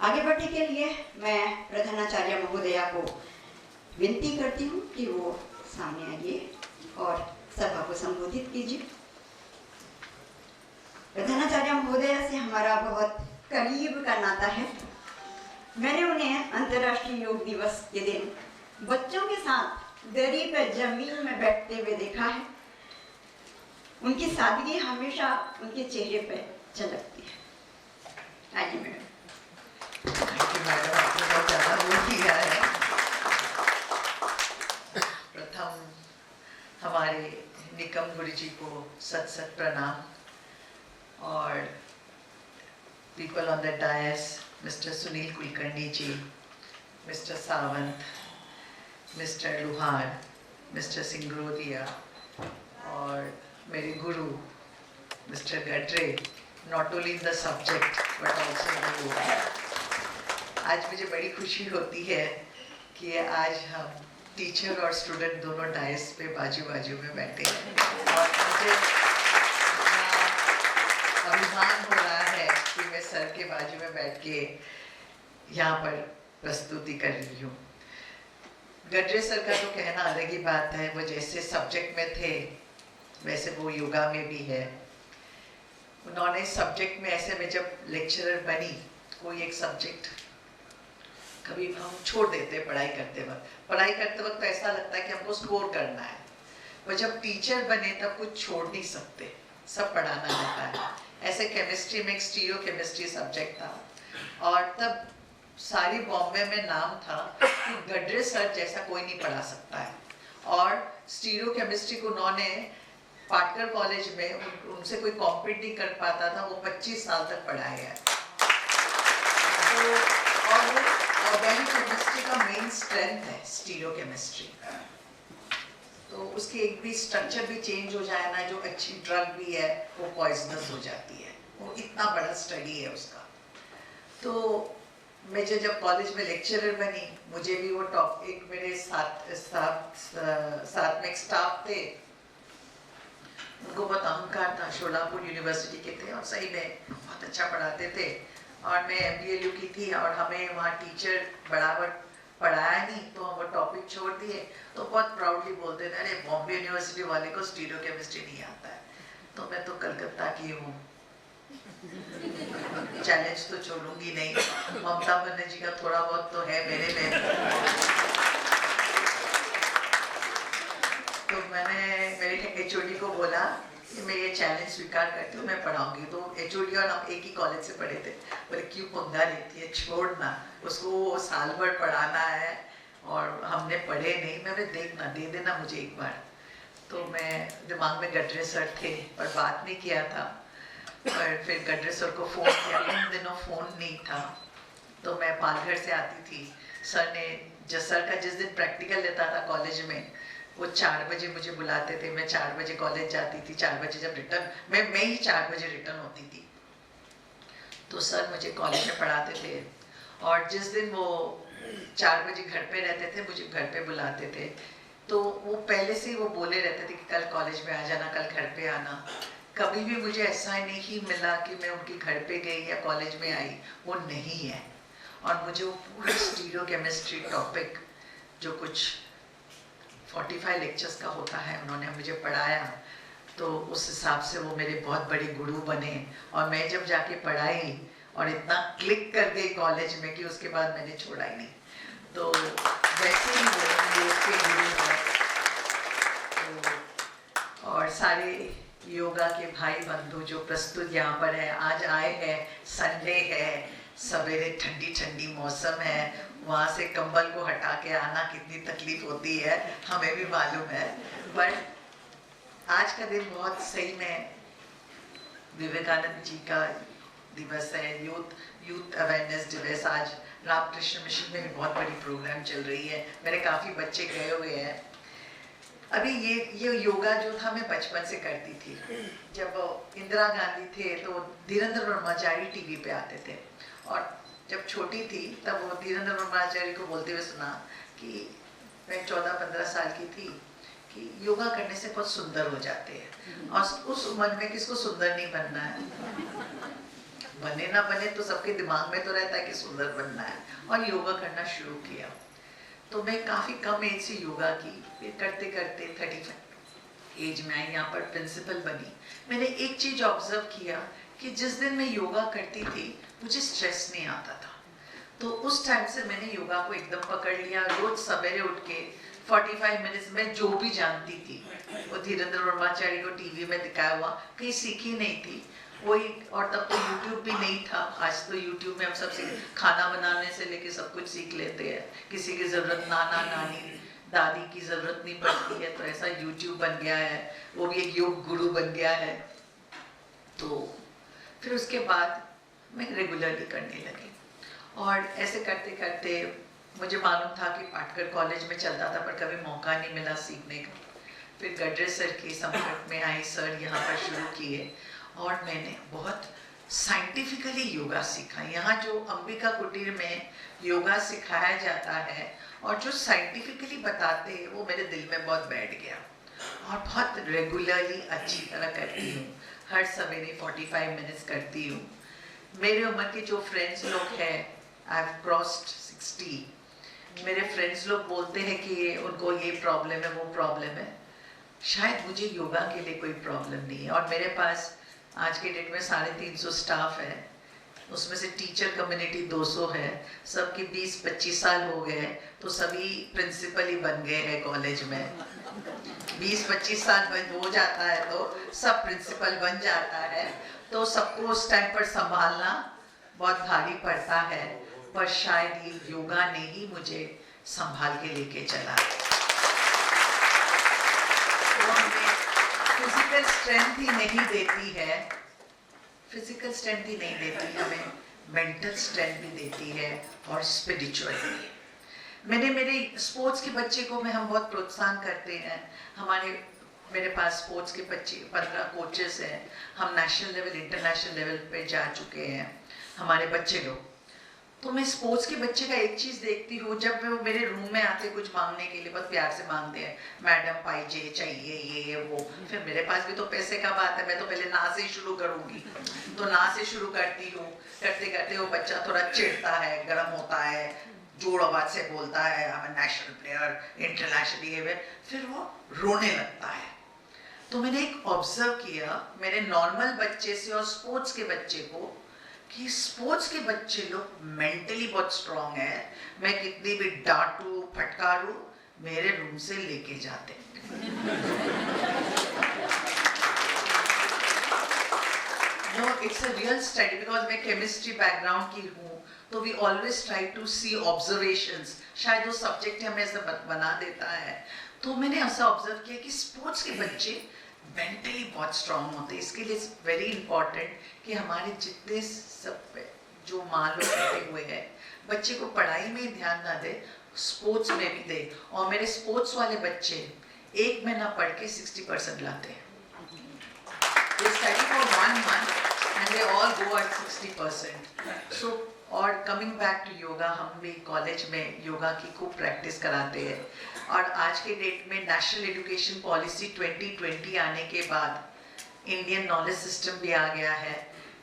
आगे बढ़ने के लिए मैं प्रधानाचार्य महोदया को विनती करती हूँ कि वो सामने आइए और सभा को संबोधित कीजिए। प्रधानाचार्य महोदया से हमारा बहुत करीब का नाता है। मैंने उन्हें अंतर्राष्ट्रीय योग दिवस के दिन बच्चों के साथ दरी पर जमीन में बैठते हुए देखा है। उनकी सादगी हमेशा उनके चेहरे पर झलकती है। आइए मैडम। मैडम आपने बहुत ज़्यादा बोल दिया है। प्रथम हमारे निकम गुरु जी को सत सत प्रणाम और people on the dais, mister Sunil Kulkarni ji, mister Sawant, mister Luhar, mister Singrodia और मेरे गुरु mister Gadre, not only in the subject but also in the yoga. आज मुझे बड़ी खुशी होती है कि आज हम टीचर और स्टूडेंट दोनों डायस पे बाजू बाजू में बैठे हैं और मुझे अभिमान हो रहा है कि मैं सर के बाजू में बैठ के यहाँ पर प्रस्तुति कर रही हूँ। गडरे सर का तो कहना अलग ही बात है, वो जैसे सब्जेक्ट में थे वैसे वो योगा में भी है। उन्होंने सब्जेक्ट में ऐसे में जब लेक्चरर बनी, कोई एक सब्जेक्ट कभी हम छोड़ देते पढ़ाई करते वक्त ऐसा लगता है कि हमको स्कोर करना है, पर जब टीचर बने तब कुछ छोड़ नहीं सकते, सब पढ़ाना होता है। ऐसे केमिस्ट्री में एक स्टीरियो केमिस्ट्री सब्जेक्ट था और तब सारी बॉम्बे में नाम था कि गडरे सर जैसा कोई नहीं पढ़ा सकता है। और स्टीरियो केमिस्ट्री को उन्होंने पाटकर कॉलेज में उनसे कोई कॉम्पीट नहीं कर पाता था, वो 25 साल तक पढ़ाया है। तो ऑर्गेनिक केमिस्ट्री का मेन स्ट्रेंथ है स्टीरियो केमिस्ट्री। तो उसकी एक भी स्ट्रक्चर भी चेंज हो जाए ना, जो अच्छी ड्रग भी है वो पॉइजनस हो जाती है, वो इतना बड़ा स्टडी है उसका। तो मैं जब कॉलेज में लेक्चरर बनी, मुझे भी वो टॉप एक मेरे साथ में एक स्टाफ थे, उनको बहुत अहंकार था, शोलापुर यूनिवर्सिटी के थे और सही में बहुत अच्छा पढ़ाते थे। और मैं MBLU की थी और हमें वहाँ टीचर बराबर पढ़ाया नहीं, तो हम वो टॉपिक छोड़ दिए। तो बहुत प्राउडली बोलते थे, अरे बॉम्बे यूनिवर्सिटी वाले को स्टीरियो केमिस्ट्री नहीं आता है। तो मैं तो कलकत्ता की हूँ, चैलेंज तो छोड़ूंगी नहीं। ममता बनर्जी का थोड़ा बहुत तो है मेरे में। तो मैंने मेरे HOD को बोला कि मैं ये चैलेंज स्वीकार करती हूँ, मैं पढ़ाऊंगी। तो HOD और हम एक ही कॉलेज से पढ़े थे, बोले क्यों पंगा लेती है, छोड़ना, उसको साल भर पढ़ाना है और हमने पढ़े नहीं। मैं देखना, दे देना मुझे एक बार। तो मैं दिमाग में गडरे सर थे पर बात नहीं किया था। पर फिर गडरे सर को फ़ोन किया, उन दिनों फ़ोन नहीं था, तो मैं पालघर से आती थी। सर ने सर का जिस दिन प्रैक्टिकल लेता था कॉलेज में, वो 4 बजे मुझे बुलाते थे। मैं 4 बजे कॉलेज जाती थी। 4 बजे जब रिटर्न, मैं ही 4 बजे रिटर्न होती थी। तो सर मुझे कॉलेज में पढ़ाते थे और जिस दिन वो 4 बजे घर पे रहते थे, मुझे घर पे बुलाते थे। तो वो पहले से ही वो बोले रहते थे कि कल कॉलेज में आ जाना, कल घर पे आना। कभी भी मुझे ऐसा नहीं मिला कि मैं उनके घर पे गई या कॉलेज में आई, वो नहीं है। और मुझे वो पूरा स्टीरियो केमिस्ट्री टॉपिक जो कुछ 45 लेक्चर्स का होता है, उन्होंने मुझे पढ़ाया। तो उस हिसाब से वो मेरे बहुत बड़े गुरु बने। और मैं जब जाके पढ़ाई और इतना क्लिक कर गई कॉलेज में कि उसके बाद मैंने छोड़ा ही नहीं। तो वैसे ही वो उसके गुरु हैं। तो और सारे योगा के भाई बंधु जो प्रस्तुत यहाँ पर है, आज आए हैं, संडे है, सवेरे ठंडी ठंडी मौसम है, वहाँ से कंबल को हटा के आना कितनी तकलीफ होती है हमें भी मालूम है। बट आज का दिन बहुत सही में विवेकानंद जी का दिवस है, यूथ अवेयरनेस दिवस। आज रामकृष्ण मिशन में भी बहुत बड़ी प्रोग्राम चल रही है, मेरे काफ़ी बच्चे गए हुए हैं। अभी ये योगा जो था मैं बचपन से करती थी। जब इंदिरा गांधी थे तो धीरेन्द्र ब्रह्मचारी टीवी पे आते थे, और जब छोटी थी तब वो धीरेन्द्र ब्रह्मचारी को बोलते हुए सुना कि मैं 14-15 साल की थी कि योगा करने से बहुत सुंदर हो जाते हैं। और उस उम्र में किसको सुंदर नहीं बनना है। बने ना बने तो सबके दिमाग में तो रहता है कि सुंदर बनना है, और योगा करना शुरू किया। तो मैं काफ़ी कम एज से योगा की, फिर करते करते 35 एज में आई, यहाँ पर प्रिंसिपल बनी। मैंने एक चीज़ ऑब्जर्व किया कि जिस दिन मैं योगा करती थी मुझे स्ट्रेस नहीं आता था। तो उस टाइम से मैंने योगा को एकदम पकड़ लिया। रोज सवेरे उठ के 45 मिनट्स में जो भी जानती थी वो धीरेन्द्र वर्माचार्य को टीवी में दिखाया हुआ, कहीं सीखी नहीं थी वही। और तब तो यूट्यूब भी नहीं था। आज तो यूट्यूब में हम सब खाना बनाने से लेके सब कुछ सीख लेते हैं, किसी की ज़रूरत नाना नानी दादी की ज़रूरत नहीं पड़ती है। तो ऐसा यूट्यूब बन गया है, वो भी एक योग गुरु बन गया है। तो फिर उसके बाद मैं रेगुलरली करने लगी, और ऐसे करते करते मुझे मालूम था कि पाटकर कॉलेज में चलता था पर कभी मौका नहीं मिला सीखने का। फिर गडरे सर के संपर्क में आई, सर यहाँ पर शुरू किए, और मैंने बहुत साइंटिफिकली योगा सीखा। यहाँ जो अंबिका कुटीर में योगा सिखाया जाता है और जो साइंटिफिकली बताते हैं वो मेरे दिल में बहुत बैठ गया, और बहुत रेगुलरली अच्छी तरह करती हूँ। हर सवेरे 45 मिनट्स करती हूँ। मेरे उम्र के जो फ्रेंड्स लोग हैं, आई हैव क्रॉस्ड 60, मेरे फ्रेंड्स लोग बोलते हैं कि उनको ये प्रॉब्लम है वो प्रॉब्लम है। शायद मुझे योगा के लिए कोई प्रॉब्लम नहीं है। और मेरे पास आज के डेट में 350 स्टाफ है, उसमें से टीचर कम्युनिटी 200 है। सबके 20-25 साल हो गए, तो सभी प्रिंसिपल ही बन गए हैं कॉलेज में। 20-25 साल हो जाता है तो सब प्रिंसिपल बन जाता है। तो सबको उस टाइम पर संभालना बहुत भारी पड़ता है, पर शायद ये योगा ने ही मुझे संभाल के लेके चला। वो हमें फिजिकल स्ट्रेंथ ही नहीं देती है, फिजिकल स्ट्रेंथ ही नहीं देती, हमें मेंटल स्ट्रेंथ भी देती है, और स्पिरिचुअल भी। मेरे स्पोर्ट्स के बच्चे को हम बहुत प्रोत्साहन करते हैं। मेरे पास स्पोर्ट्स के 15 कोचेस हैं। हम नेशनल लेवल इंटरनेशनल लेवल पे जा चुके हैं हमारे बच्चे लोग। तो मैं स्पोर्ट्स के बच्चे का एक चीज़ देखती हूँ, जब वो मेरे रूम में आते कुछ मांगने के लिए, बहुत प्यार से मांगते हैं, मैडम पाइजे चाहिए ये वो। फिर मेरे पास भी तो पैसे का बात है, मैं तो पहले ना से ही शुरू करूँगी। तो ना से शुरू करती हूँ, करते करते वो बच्चा थोड़ा चिढ़ता है, गर्म होता है, जोर आवाज़ से बोलता है, I am national player international ये, फिर वो रोने लगता है। तो मैंने एक ऑब्जर्व किया मेरे नॉर्मल बच्चे से और स्पोर्ट्स के बच्चे को, कि स्पोर्ट्स के बच्चे लोग मेंटली बहुत स्ट्रांग है। मैं कितनी भी डांटू फटकारूं, मेरे रूम से लेके जाते हैं। No, it's a real study because मैं केमिस्ट्री बैकग्राउंड की हूँ, तो we always try to see observations। शायद वो सब्जेक्ट हमें ऐसा बना देता है। तो मैंने ऐसा ऑब्जर्व किया कि स्पोर्ट्स के बच्चे मेंटली बहुत स्ट्रांग होते हैं। इसके लिए वेरी इंपॉर्टेंट कि हमारे जितने सब जो माँ लोग बैठे हुए हैं, बच्चे को पढ़ाई में ध्यान ना दे, स्पोर्ट्स में भी दे। और मेरे स्पोर्ट्स वाले बच्चे 1 महीना पढ़ के 60% लाते हैं। They study for 1 month and they all go at 60%. So, और कमिंग बैक टू योगा, हम भी कॉलेज में योगा की खूब प्रैक्टिस कराते हैं। और आज के डेट में नेशनल एजुकेशन पॉलिसी 2020 आने के बाद इंडियन नॉलेज सिस्टम भी आ गया है।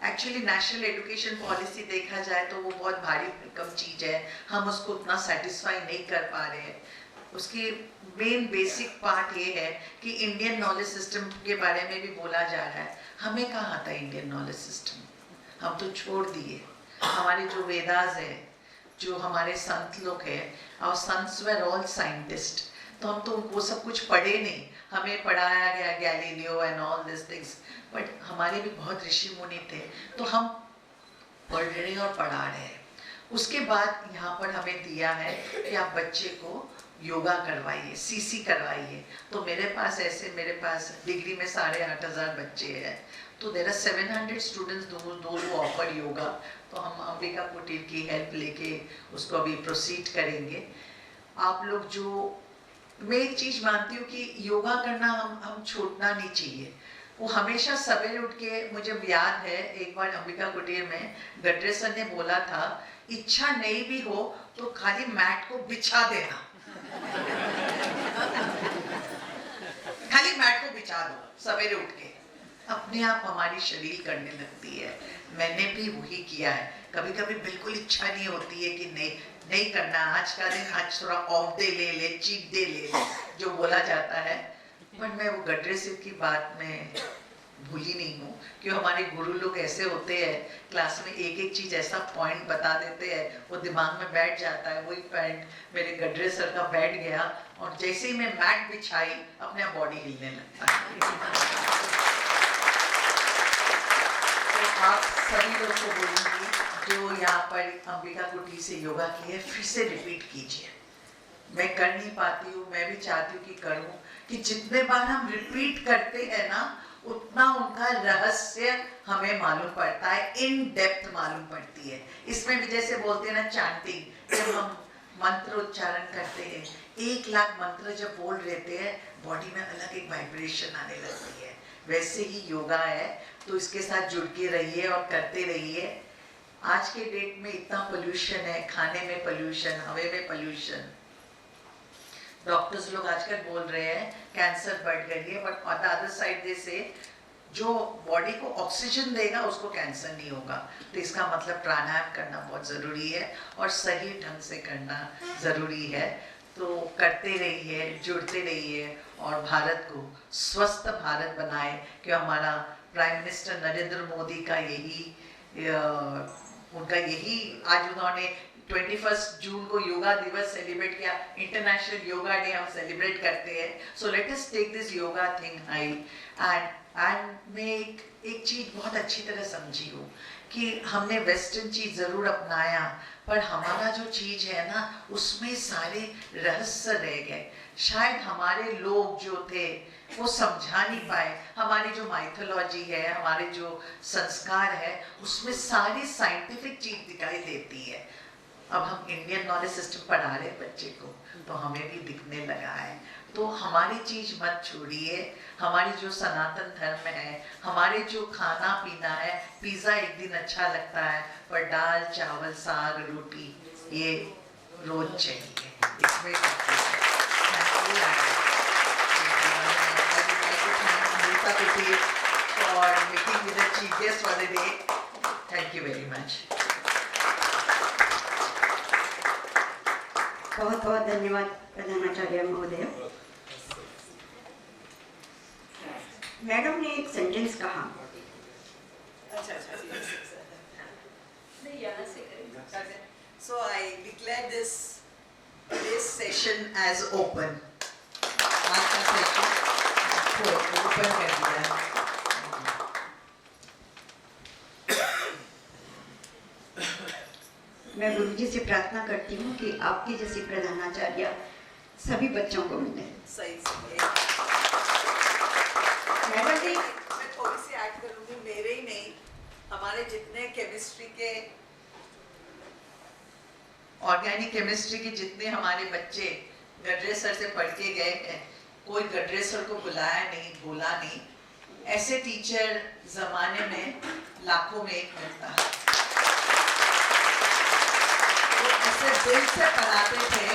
एक्चुअली नेशनल एजुकेशन पॉलिसी देखा जाए तो वो बहुत भारी कम चीज़ है, हम उसको उतना सेटिस्फाई नहीं कर पा रहे हैं। उसकी मेन बेसिक पार्ट ये है कि इंडियन नॉलेज सिस्टम के बारे में भी बोला जा रहा है। हमें कहाँ आता इंडियन नॉलेज सिस्टम, हम तो छोड़ दिए। हमारे जो वेदास है, जो हमारे संत लोग हैं, और संत्स वर ऑल साइंटिस्ट, तो हम तो वो सब कुछ पढ़े नहीं। हमें पढ़ाया गया Galileo and all this things, but हमारे भी बहुत ऋषि मुनि थे, तो हम पढ़ रहे और पढ़ा रहे हैं। उसके बाद यहाँ पर हमें दिया है कि आप बच्चे को योगा करवाइए, सीसी करवाइए। तो मेरे पास डिग्री में 8,500 बच्चे हैं, तो there are 700 students those who offer yoga. तो हम अंबिका कुटीर की हेल्प लेके उसको अभी प्रोसीड करेंगे। आप लोग जो, मैं एक चीज़ मानती हूँ कि योगा करना हम छोड़ना नहीं चाहिए। वो हमेशा सवेरे उठ के, मुझे याद है एक बार अंबिका कुटीर में गडरे सर ने बोला था, इच्छा नहीं भी हो तो खाली मैट को बिछा देना, खाली मैट को बिछा दो, सवेरे उठ के अपने आप हमारी शरीर करने लगती है। मैंने भी वही किया है। कभी कभी बिल्कुल इच्छा नहीं होती है कि नहीं करना, आज का दिन, आज थोड़ा ऑफ डे ले ले, चीट डे ले ले, जो बोला जाता है। पर मैं वो गडरेसिव की बात में भूली नहीं हूँ, कि हमारे गुरु लोग ऐसे होते हैं, क्लास में एक एक चीज ऐसा पॉइंट बता देते हैं, वो दिमाग में बैठ जाता है। वही पॉइंट मेरे गडरे सर का बैठ गया, और जैसे ही मैं मैट बिछाई, अपने आप बॉडी हिलने लगता है। तो आप सभी लोग को बोलूंगी, जो यहाँ पर अंबिका कुटी से योगा किए, फिर से रिपीट कीजिए। मैं कर नहीं पाती हूँ, मैं भी चाहती हूँ कि करूँ, कि जितने बार हम रिपीट करते हैं ना, उतना उनका रहस्य हमें मालूम पड़ता है, इन डेप्थ मालूम पड़ती है। इसमें भी जैसे बोलते हैं ना चैंटिंग, जब हम मंत्र उच्चारण करते हैं, 1 लाख मंत्र जब बोल रहते हैं, बॉडी में अलग एक वाइब्रेशन आने लगती है। वैसे ही योगा है, तो इसके साथ जुड़ के रहिए और करते रहिए। आज के डेट में इतना पोल्यूशन है, खाने में पोल्यूशन, हवा में पोल्यूशन। डॉक्टर्स लोग आजकल बोल रहे हैं कैंसर बढ़ गई है, but on the other side दे से जो बॉडी को ऑक्सीजन देगा उसको कैंसर नहीं होगा। तो इसका मतलब प्राणायाम करना बहुत ज़रूरी है, और सही ढंग से करना ज़रूरी है। तो करते रहिए, जुड़ते रहिए, और भारत को स्वस्थ भारत बनाए। कि हमारा प्राइम मिनिस्टर नरेंद्र मोदी का उनका यही आज उन्होंने 21 जून को योगा दिवस सेलिब्रेट किया, इंटरनेशनल योगा डे हम सेलिब्रेट करते हैं। So let us take this yoga thing high. And मैं एक चीज बहुत अच्छी तरह समझी हूँ, कि हमने वेस्टर्न चीज जरूर अपनाया, पर हमारा जो चीज है ना, उसमें सारे रहस्य रह गए। शायद हमारे लोग जो थे वो समझा नहीं पाए। हमारी जो माइथोलॉजी है, हमारे जो संस्कार है, उसमें सारी साइंटिफिक चीज दिखाई देती है। अब हम इंडियन नॉलेज सिस्टम पढ़ा रहे हैं बच्चे को, तो हमें भी दिखने लगा है। तो हमारी चीज मत छोड़िए। हमारी जो सनातन धर्म है, हमारे जो खाना पीना है, पिज्जा एक दिन अच्छा लगता है, पर दाल चावल साग रोटी ये रोज चाहिए। इसमें for making me the chief guest for the day. Thank you very much. बहुत बहुत धन्यवाद प्रधानाचार्य महोदय। मैडम ने एक सेंटेंस कहा, So I declare this session as open. आज का सेशन ओपन कर दिया। मैं गुरुजी से प्रार्थना करती हूँ कि आपके जैसे प्रधानाचार्य सभी बच्चों को मिले। सही मैडम जी, मैं थोड़ी सी ऐड करूँगी, मेरे ही नहीं, हमारे जितने केमिस्ट्री के, ऑर्गेनिक केमिस्ट्री के जितने हमारे बच्चे गडरे सर से पढ़ के गए हैं, कोई गडरे सर को बुलाया नहीं, बोला नहीं। ऐसे टीचर जमाने में लाखों में एक मिलता है। वो ऐसे दिल से पढ़ाते थे,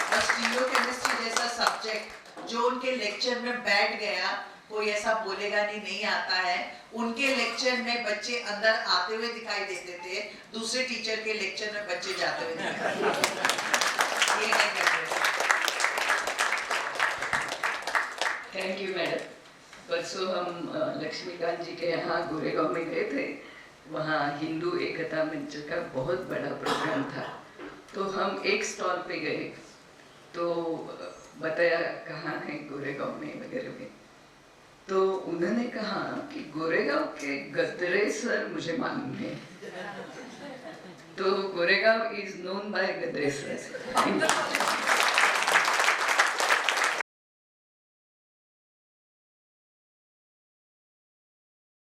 और स्टीरियोकेमिस्ट्री जैसा सब्जेक्ट जो उनके लेक्चर में बैठ गया, कोई ऐसा बोलेगा नहीं आता है। उनके लेक्चर में बच्चे अंदर आते हुए दिखाई देते थे, दूसरे टीचर के लेक्चर में बच्चे जाते हुए दिखाई देते थे। ये नहीं करते। Thank you madam. परसों हम लक्ष्मीकांत जी के यहाँ गोरेगांव में गए थे, वहाँ हिंदू एकता मंच का बहुत बड़ा प्रोग्राम था। तो हम एक स्टॉल पे गए, तो बताया कहाँ है गोरेगांव में वगैरह में। तो उन्होंने कहा कि गोरेगांव के गदरे सर मुझे मालूम है। तो Goregaon is known by Gadre sir.